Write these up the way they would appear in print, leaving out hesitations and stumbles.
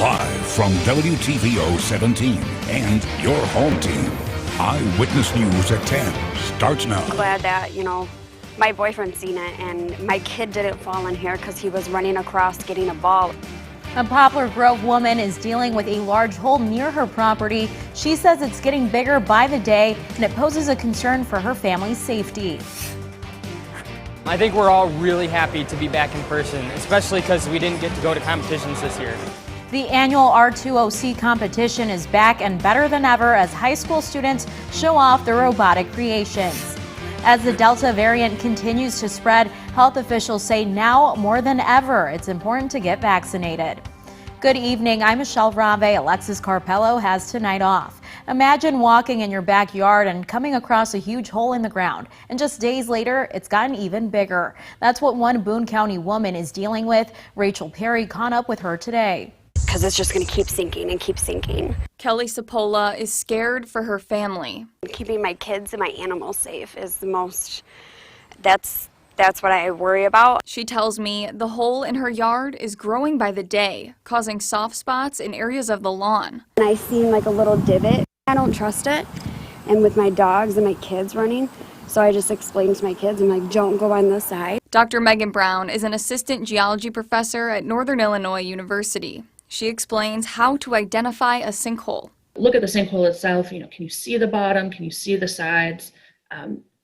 Live from WTVO 17 and your home team. Eyewitness News at 10 starts now. I'm glad that, my boyfriend's seen it and my kid didn't fall in here because he was running across getting a ball. A Poplar Grove woman is dealing with a large hole near her property. She says it's getting bigger by the day and it poses a concern for her family's safety. I think we're all really happy to be back in person, especially because we didn't get to go to competitions this year. The annual R2OC competition is back and better than ever as high school students show off their robotic creations. As the Delta variant continues to spread, health officials say now more than ever it's important to get vaccinated. Good evening, I'm Michelle Rave. Alexis Carpello has tonight off. Imagine walking in your backyard and coming across a huge hole in the ground, and just days later, it's gotten even bigger. That's what one Boone County woman is dealing with. Rachel Perry caught up with her today. Because it's just going to keep sinking and keep sinking. Kelly Sapola is scared for her family. Keeping my kids and my animals safe is the most, that's what I worry about. She tells me the hole in her yard is growing by the day, causing soft spots in areas of the lawn. And I seen like a little divot. I don't trust it. And with my dogs and my kids running, so I just explained to my kids, I'm like, don't go on this side. Dr. Megan Brown is an assistant geology professor at Northern Illinois University. She explains how to identify a sinkhole. Look at the sinkhole itself. Can you see the bottom? Can you see the sides?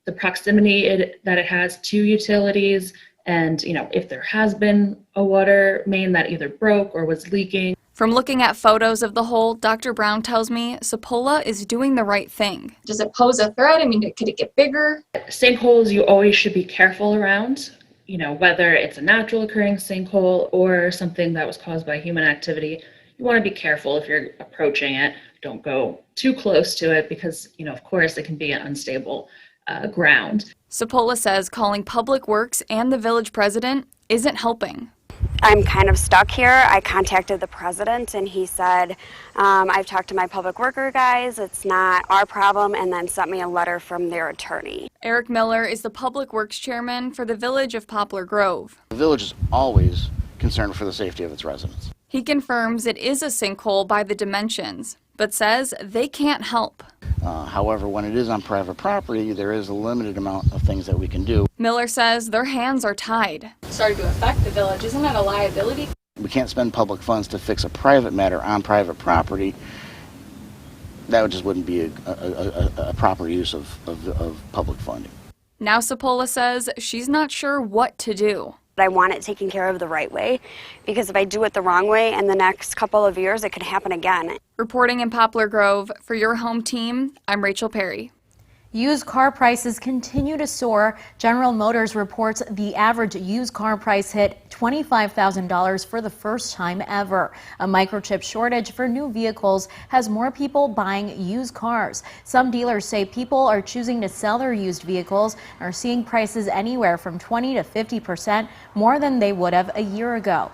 The proximity that it has to utilities, and if there has been a water main that either broke or was leaking. From looking at photos of the hole, Dr. Brown tells me Sapola is doing the right thing. Does it pose a threat? Could it get bigger? Sinkholes you always should be careful around, whether it's a natural occurring sinkhole or something that was caused by human activity. You want to be careful if you're approaching it. Don't go too close to it because, of course, it can be an unstable ground. Sapola says calling Public Works and the village president isn't helping. I'm kind of stuck here. I contacted the president and he said, I've talked to my public worker guys, it's not our problem, and then sent me a letter from their attorney. Eric Miller is the Public Works chairman for the village of Poplar Grove. The village is always concerned for the safety of its residents. He confirms it is a sinkhole by the dimensions, but says they can't help. However, when it is on private property, there is a limited amount of things that we can do. Miller says their hands are tied. Started to affect the village. Isn't that a liability? We can't spend public funds to fix a private matter on private property. That just wouldn't be a proper use of public funding. Now Sapola says she's not sure what to do. I want it taken care of the right way, because if I do it the wrong way in the next couple of years, it could happen again. Reporting in Poplar Grove for your home team, I'm Rachel Perry. Used car prices continue to soar. General Motors reports the average used car price hit $25,000 for the first time ever. A microchip shortage for new vehicles has more people buying used cars. Some dealers say people are choosing to sell their used vehicles and are seeing prices anywhere from 20 to 50% more than they would have a year ago.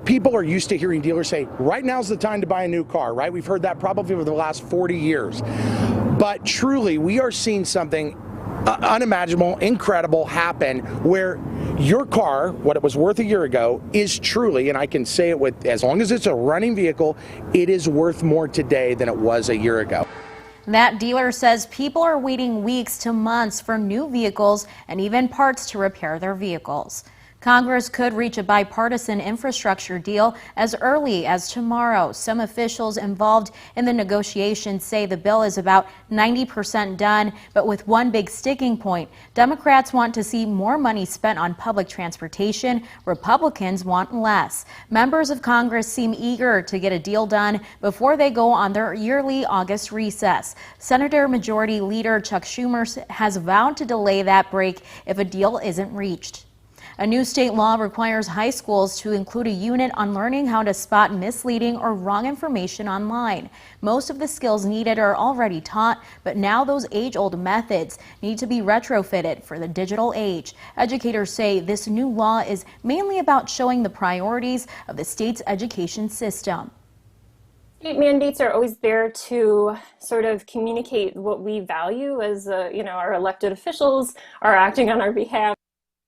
People are used to hearing dealers say, right now's the time to buy a new car, right? We've heard that probably over the last 40 years. But truly, we are seeing something unimaginable, incredible happen where your car, what it was worth a year ago, is truly, and I can say it with, as long as it's a running vehicle, it is worth more today than it was a year ago. That dealer says people are waiting weeks to months for new vehicles and even parts to repair their vehicles. Congress could reach a bipartisan infrastructure deal as early as tomorrow. Some officials involved in the negotiations say the bill is about 90% done, but with one big sticking point. Democrats want to see more money spent on public transportation. Republicans want less. Members of Congress seem eager to get a deal done before they go on their yearly August recess. Senator Majority Leader Chuck Schumer has vowed to delay that break if a deal isn't reached. A new state law requires high schools to include a unit on learning how to spot misleading or wrong information online. Most of the skills needed are already taught, but now those age-old methods need to be retrofitted for the digital age. Educators say this new law is mainly about showing the priorities of the state's education system. State mandates are always there to sort of communicate what we value as, our elected officials are acting on our behalf.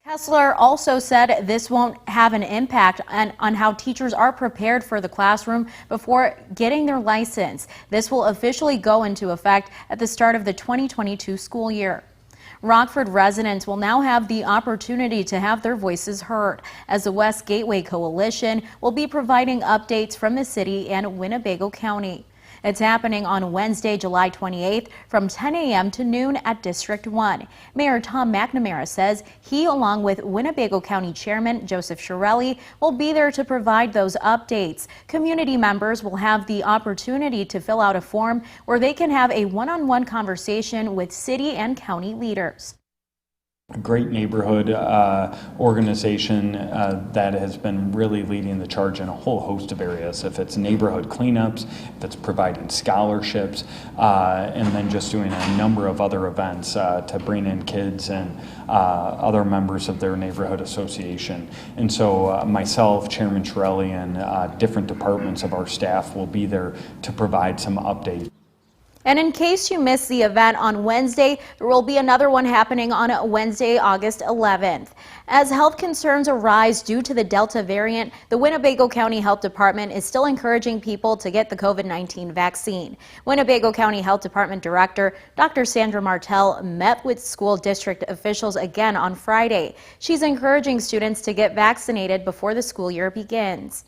Kessler also said this won't have an impact on how teachers are prepared for the classroom before getting their license. This will officially go into effect at the start of the 2022 school year. Rockford residents will now have the opportunity to have their voices heard, as the West Gateway Coalition will be providing updates from the city and Winnebago County. It's happening on Wednesday, July 28th from 10 a.m. to noon at District 1. Mayor Tom McNamara says he, along with Winnebago County Chairman Joseph Shirelli, will be there to provide those updates. Community members will have the opportunity to fill out a form where they can have a one-on-one conversation with city and county leaders. A great neighborhood organization that has been really leading the charge in a whole host of areas. If it's neighborhood cleanups, if it's providing scholarships, and then just doing a number of other events to bring in kids and other members of their neighborhood association. And so myself, Chairman Shirelli, and different departments of our staff will be there to provide some updates. And in case you missed the event on Wednesday, there will be another one happening on Wednesday, August 11th. As health concerns arise due to the Delta variant, the Winnebago County Health Department is still encouraging people to get the COVID-19 vaccine. Winnebago County Health Department Director Dr. Sandra Martell met with school district officials again on Friday. She's encouraging students to get vaccinated before the school year begins.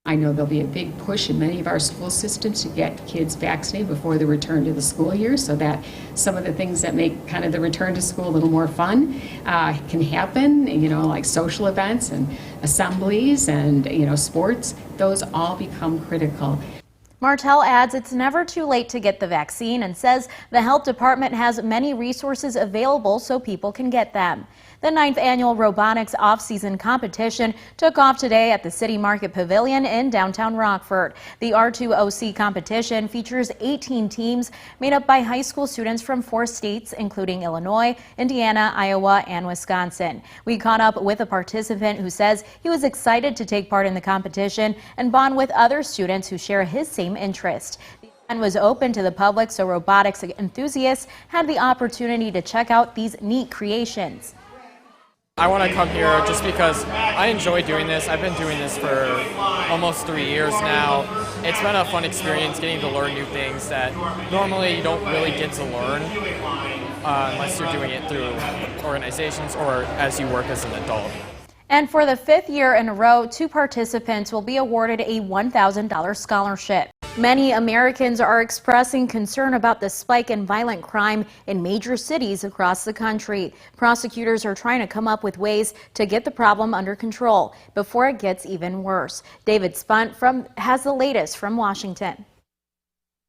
I know there'll be a big push in many of our school systems to get kids vaccinated before the return to the school year, so that some of the things that make kind of the return to school a little more fun can happen, like social events and assemblies and, sports. Those all become critical. Martell adds it's never too late to get the vaccine and says the health department has many resources available so people can get them. The 9th annual Robotics off-season competition took off today at the City Market Pavilion in downtown Rockford. The R2OC competition features 18 teams made up by high school students from 4 states, including Illinois, Indiana, Iowa, and Wisconsin. We caught up with a participant who says he was excited to take part in the competition and bond with other students who share his same interest. The event was open to the public, so robotics enthusiasts had the opportunity to check out these neat creations. I want to come here just because I enjoy doing this. I've been doing this for almost 3 years now. It's been a fun experience getting to learn new things that normally you don't really get to learn unless you're doing it through organizations or as you work as an adult. And for the 5th year in a row, 2 participants will be awarded a $1,000 scholarship. Many Americans are expressing concern about the spike in violent crime in major cities across the country. Prosecutors are trying to come up with ways to get the problem under control before it gets even worse. David Spunt has the latest from Washington.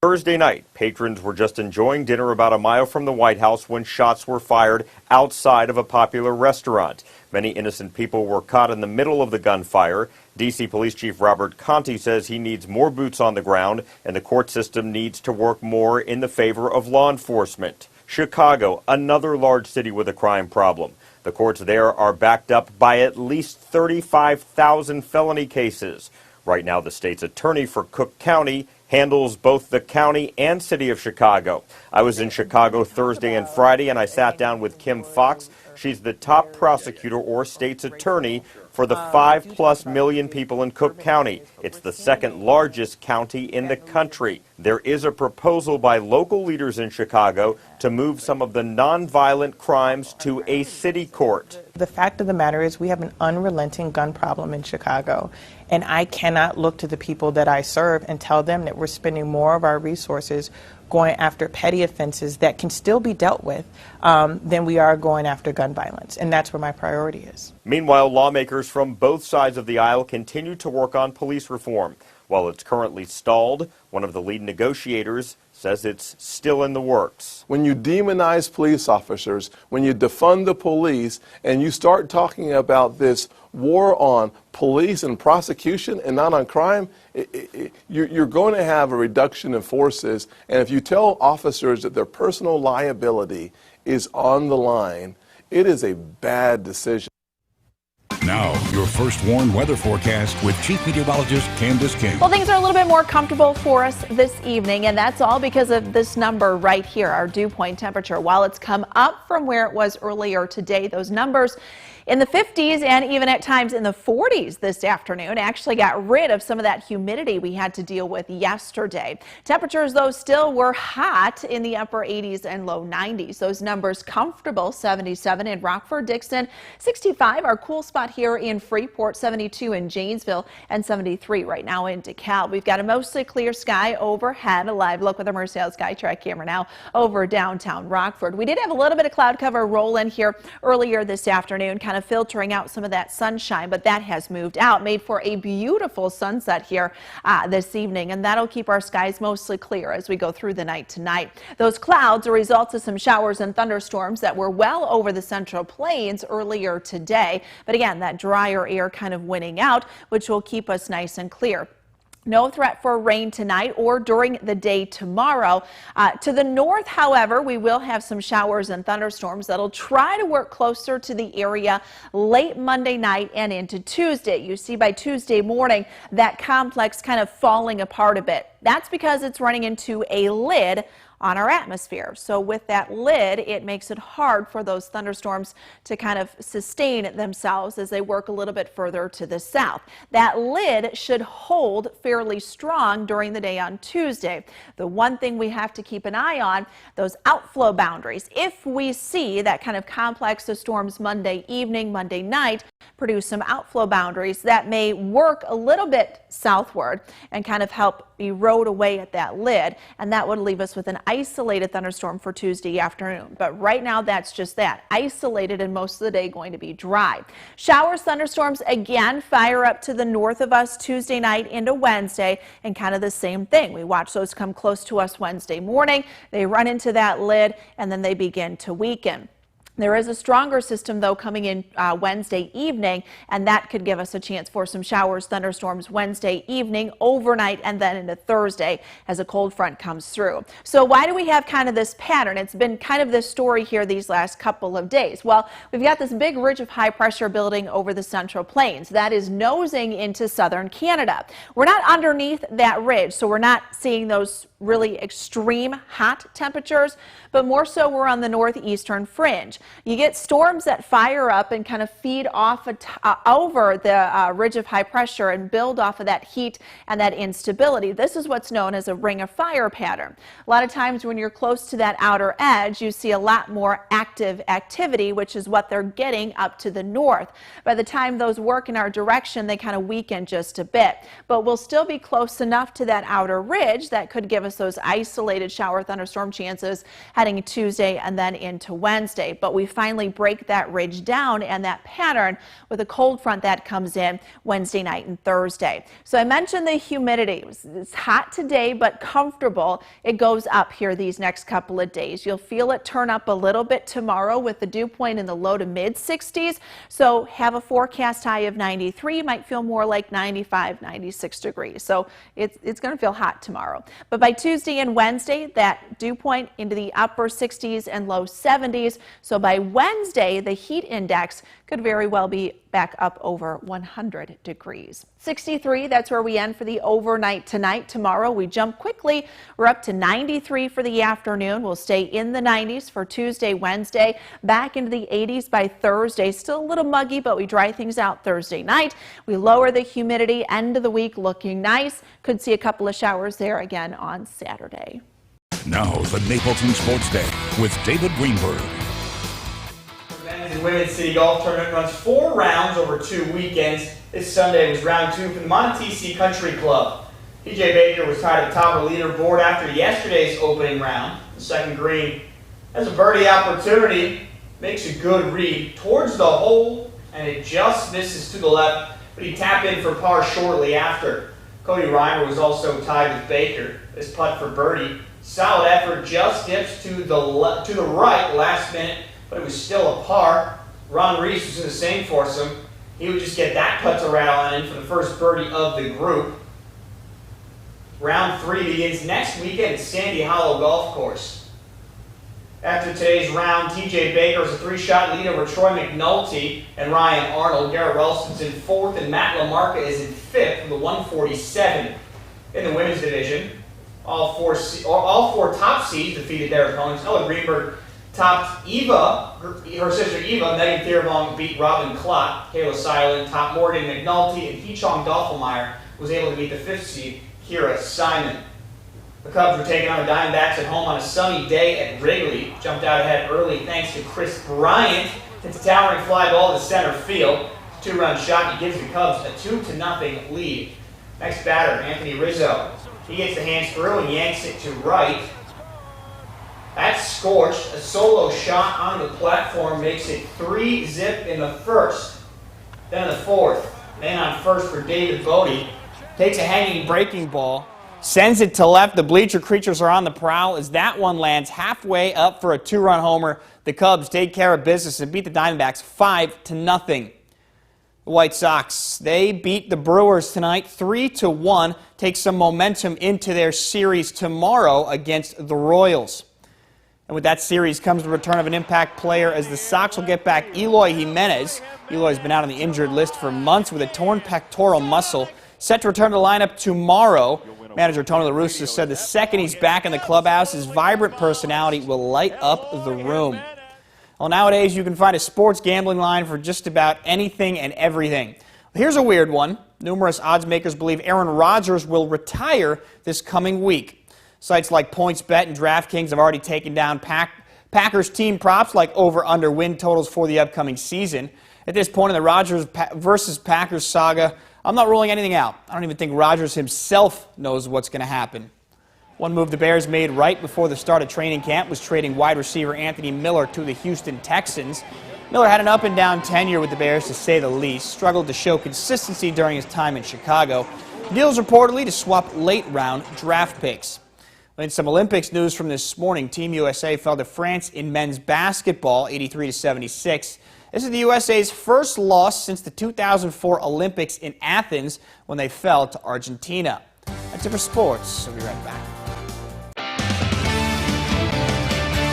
Thursday night, patrons were just enjoying dinner about a mile from the White House when shots were fired outside of a popular restaurant. Many innocent people were caught in the middle of the gunfire. D.C. Police Chief Robert Conti says he needs more boots on the ground, and the court system needs to work more in the favor of law enforcement. Chicago, another large city with a crime problem. The courts there are backed up by at least 35,000 felony cases. Right now, the state's attorney for Cook County handles both the county and city of Chicago. I was in Chicago Thursday and Friday, and I sat down with Kim Fox. She's the top prosecutor or state's attorney for the 5+ million people in Cook County. It's the 2nd largest county in the country. There is a proposal by local leaders in Chicago to move some of the nonviolent crimes to a city court. The fact of the matter is we have an unrelenting gun problem in Chicago, and I cannot look to the people that I serve and tell them that we're spending more of our resources going after petty offenses that can still be dealt with than we are going after gun violence, and that's where my priority is. Meanwhile, lawmakers from both sides of the aisle continue to work on police reform. While it's currently stalled, one of the lead negotiators says it's still in the works. When you demonize police officers, when you defund the police, and you start talking about this war on police and prosecution and not on crime, you're going to have a reduction in forces. And if you tell officers that their personal liability is on the line, it is a bad decision. Now, your first warned weather forecast with Chief Meteorologist Candace King. Well, things are a little bit more comfortable for us this evening, and that's all because of this number right here, our dew point temperature. While it's come up from where it was earlier today, those numbers in the 50s and even at times in the 40s this afternoon actually got rid of some of that humidity we had to deal with yesterday. Temperatures, though, still were hot in the upper 80s and low 90s. Those numbers comfortable: 77 in Rockford, Dixon, 65 our cool spot here in Freeport, 72 in Janesville, and 73 right now in DeKalb. We've got a mostly clear sky overhead. A live look with our Merced Skytrack camera now over downtown Rockford. We did have a little bit of cloud cover roll in here earlier this afternoon, kind of filtering out some of that sunshine, but that has moved out, made for a beautiful sunset here this evening, and that'll keep our skies mostly clear as we go through the night tonight. Those clouds are results of some showers and thunderstorms that were well over the Central Plains earlier today, but again, that drier air kind of winning out, which will keep us nice and clear. No threat for rain tonight or during the day tomorrow. To the north, however, we will have some showers and thunderstorms that'll try to work closer to the area late Monday night and into Tuesday. You see by Tuesday morning that complex kind of falling apart a bit. That's because it's running into a lid on our atmosphere. So with that lid, it makes it hard for those thunderstorms to kind of sustain themselves as they work a little bit further to the south. That lid should hold fairly strong during the day on Tuesday. The one thing we have to keep an eye on, those outflow boundaries. If we see that kind of complex of storms Monday evening, Monday night, produce some outflow boundaries that may work a little bit southward and kind of help erode away at that lid, and that would leave us with an isolated thunderstorm for Tuesday afternoon. But right now, that's just that, isolated, and most of the day going to be dry. Showers, thunderstorms again fire up to the north of us Tuesday night into Wednesday, and kind of the same thing. We watch those come close to us Wednesday morning. They run into that lid, and then they begin to weaken. There is a stronger system, though, coming in Wednesday evening, and that could give us a chance for some showers, thunderstorms Wednesday evening, overnight, and then into Thursday as a cold front comes through. So why do we have kind of this pattern? It's been kind of this story here these last couple of days. Well, we've got this big ridge of high pressure building over the Central Plains that is nosing into southern Canada. We're not underneath that ridge, so we're not seeing those really extreme hot temperatures, but more so we're on the northeastern fringe. You get storms that fire up and kind of feed off over the ridge of high pressure and build off of that heat and that instability. This is what's known as a ring of fire pattern. A lot of times when you're close to that outer edge, you see a lot more active activity, which is what they're getting up to the north. By the time those work in our direction, they kind of weaken just a bit, but we'll still be close enough to that outer ridge that could give us those isolated shower thunderstorm chances heading Tuesday and then into Wednesday. But we finally break that ridge down and that pattern with a cold front that comes in Wednesday night and Thursday. So I mentioned the humidity. It's hot today, but comfortable. It goes up here these next couple of days. You'll feel it turn up a little bit tomorrow with the dew point in the low to mid 60s. So have a forecast high of 93. Might feel more like 95, 96 degrees. So it's going to feel hot tomorrow. But by Tuesday and Wednesday, that dew point into the upper 60s and low 70s. So by Wednesday, the heat index could very well be back up over 100 degrees. 63, that's where we end for the overnight tonight. Tomorrow, we jump quickly. We're up to 93 for the afternoon. We'll stay in the 90s for Tuesday, Wednesday, back into the 80s by Thursday. Still a little muggy, but we dry things out Thursday night. We lower the humidity, end of the week looking nice. Could see a couple of showers there again on Saturday. Now, the Napleton Sports Day with David Greenberg. The men's and women's city golf tournament runs 4 rounds over 2 weekends. This Sunday was round 2 for the Montesi Country Club. PJ Baker was tied atop the leaderboard after yesterday's opening round. The second green has a birdie opportunity, makes a good read towards the hole, and it just misses to the left, but he tapped in for par shortly after. Cody Reimer was also tied with Baker. This putt for birdie. Solid effort, just dips to the right last minute, but it was still a par. Ron Reese was in the same foursome. He would just get that putt to rattle in for the first birdie of the group. Round 3 begins next weekend at Sandy Hollow Golf Course. After today's round, TJ Baker is a 3-shot lead over Troy McNulty and Ryan Arnold. Garrett Ralston's in 4th and Matt LaMarca is in 5th with a 147. In the women's division, all four top seeds defeated their opponents. Ella Greenberg topped Eva, her sister Eva. Megan Thiervong beat Robin Klott. Kayla Silent topped Morgan McNulty, and Hee-Chong Dolphelmeyer was able to beat the 5th seed, Kira Simon. The Cubs were taking on the Diamondbacks at home on a sunny day at Wrigley. Jumped out ahead early thanks to Chris Bryant. Hits a towering fly ball to center field. 2-run shot. He gives the Cubs a 2-0 lead. Next batter, Anthony Rizzo. He gets the hands through and yanks it to right. That's scorched. A solo shot on the platform makes it 3-0 in the first. Then in the fourth, man on first for David Bodie. Takes a hanging breaking ball. Sends it to left. The bleacher creatures are on the prowl as that one lands halfway up for a 2-run homer. The Cubs take care of business and beat the Diamondbacks 5-0. The White Sox, they beat the Brewers tonight 3-1. Take some momentum into their series tomorrow against the Royals. And with that series comes the return of an impact player as the Sox will get back Eloy Jimenez. Eloy's been out on the injured list for months with a torn pectoral muscle. Set to return to the lineup tomorrow. Manager Tony La Russa said the second he's back in the clubhouse, his vibrant personality will light up the room. Well, nowadays you can find a sports gambling line for just about anything and everything. Here's a weird one. Numerous odds makers believe Aaron Rodgers will retire this coming week. Sites like PointsBet and DraftKings have already taken down Packers team props like over-under win totals for the upcoming season. At this point in the Rodgers versus Packers saga, I'm not ruling anything out. I don't even think Rodgers himself knows what's going to happen. One move the Bears made right before the start of training camp was trading wide receiver Anthony Miller to the Houston Texans. Miller had an up-and-down tenure with the Bears, to say the least, struggled to show consistency during his time in Chicago. The deal is reportedly to swap late-round draft picks. In some Olympics news from this morning, Team USA fell to France in men's basketball, 83-76. This is the USA's first loss since the 2004 Olympics in Athens when they fell to Argentina. That's it for sports. We'll be right back.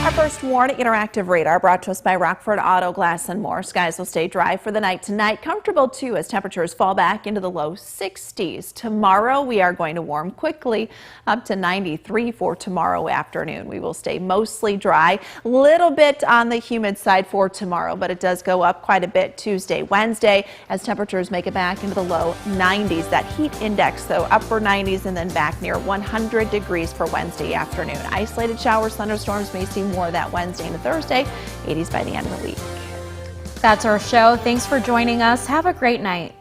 Our first Warn Interactive Radar brought to us by Rockford Auto Glass and More. Skies will stay dry for the night tonight. Comfortable too as temperatures fall back into the low 60s. Tomorrow we are going to warm quickly up to 93 for tomorrow afternoon. We will stay mostly dry. Little bit on the humid side for tomorrow, but it does go up quite a bit Tuesday, Wednesday as temperatures make it back into the low 90s. That heat index though upper 90s and then back near 100 degrees for Wednesday afternoon. Isolated showers, thunderstorms may see more that Wednesday into Thursday, 80s by the end of the week. That's our show. Thanks for joining us. Have a great night.